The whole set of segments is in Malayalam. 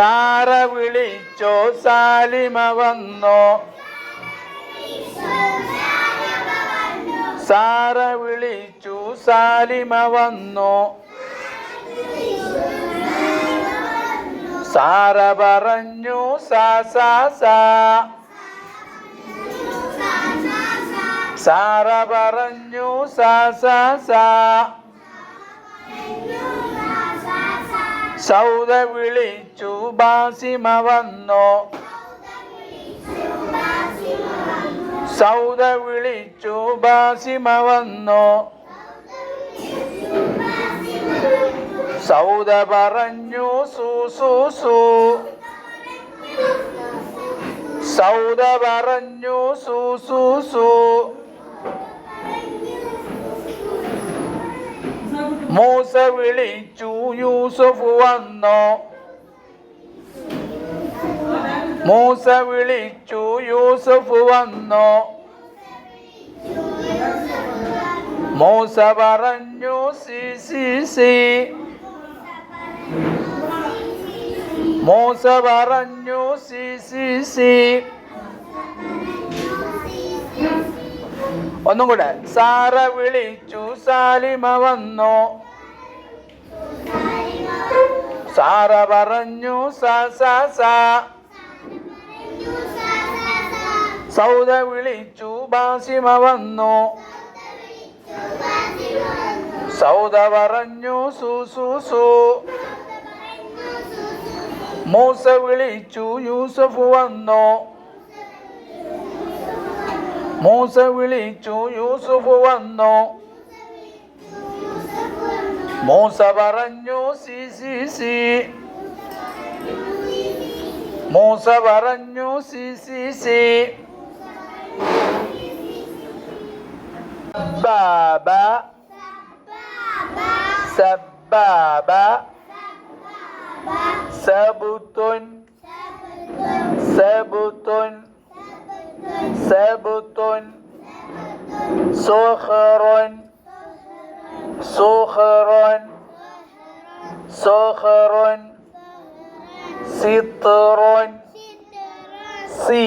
സാറ വിളിച്ചോ സാലിമ വന്നോ. സാറ വിളിച്ചു സാലിമ വന്നോ. സാറ പറഞ്ഞു സാ സാ സാ. സാറ പറഞ്ഞു സാ സാ സാ. സൗദ വിളിച്ചു ബാസിമ വന്നോ. സൗദ വിളിച്ചു ബാസിമ വന്നോ. സൗദ പറഞ്ഞു സു സു സു. സൗദ പറഞ്ഞു സു സു സു. മൂസ വിളിച്ചു യൂസുഫ് വന്നോ. മൂസ വിളിച്ചു യൂസുഫ് വന്നോ. മൂസ പറഞ്ഞു സി സി സി. മൂസ പറഞ്ഞു സി സി സി. ഒന്നും കൂടെ. സാറ വിളിച്ചു സാലിമ വന്നോ. സാറ പറഞ്ഞു സാ സാ സാ. സൗദ വിളിച്ചു ബാസിമ വന്നോ. സൗദ പറഞ്ഞു സു സു സു. മൂസ വിളിച്ചു യൂസുഫ് വന്നോ. മൂസ വിളിച്ചു യൂസുഫ് വന്നോ. മൂസ പറഞ്ഞു സി സി സി. മൂസ പറഞ്ഞു സി സി സി. ബാബ സബാബ സബുത്തുൻ സബുത്തുൻ സബുത്തുൻ. സുഖറുൻ സുഖറുൻ സുഖറുൻ. സിത്റുൻ സി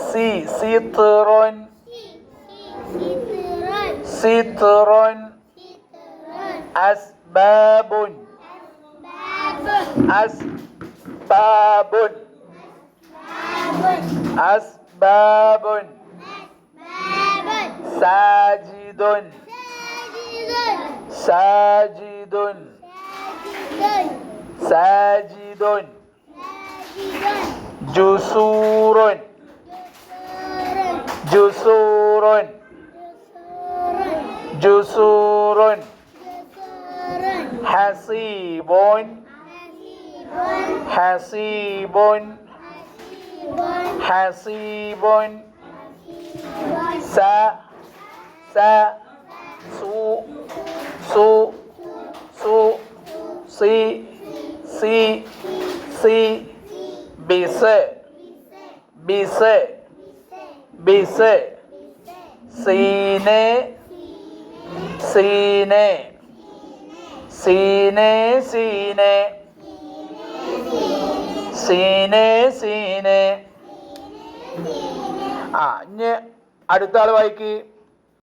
സി സിത്റുൻ സിത്റുൻ. അസ്ബാബുൻ അസ്ബാബുൻ അസ്ബാബുൻ. സാജിദുൻ സാജിദുൻ സാജിദുൻ. ജുസൂറുൻ ജുസൂറുൻ ജുസൂറുൻ. ഹസീബുൻ ഹസീബുൻ ഹസീബുൻ. സ സ സു സു സു സി സി സി. ബിസ് ബിസ് ബിസ്. സീനെ സീനെ സീനെ സീനെ സീനെ സീനെ. ഇനി അടുത്ത ആൾ വായിക്ക്.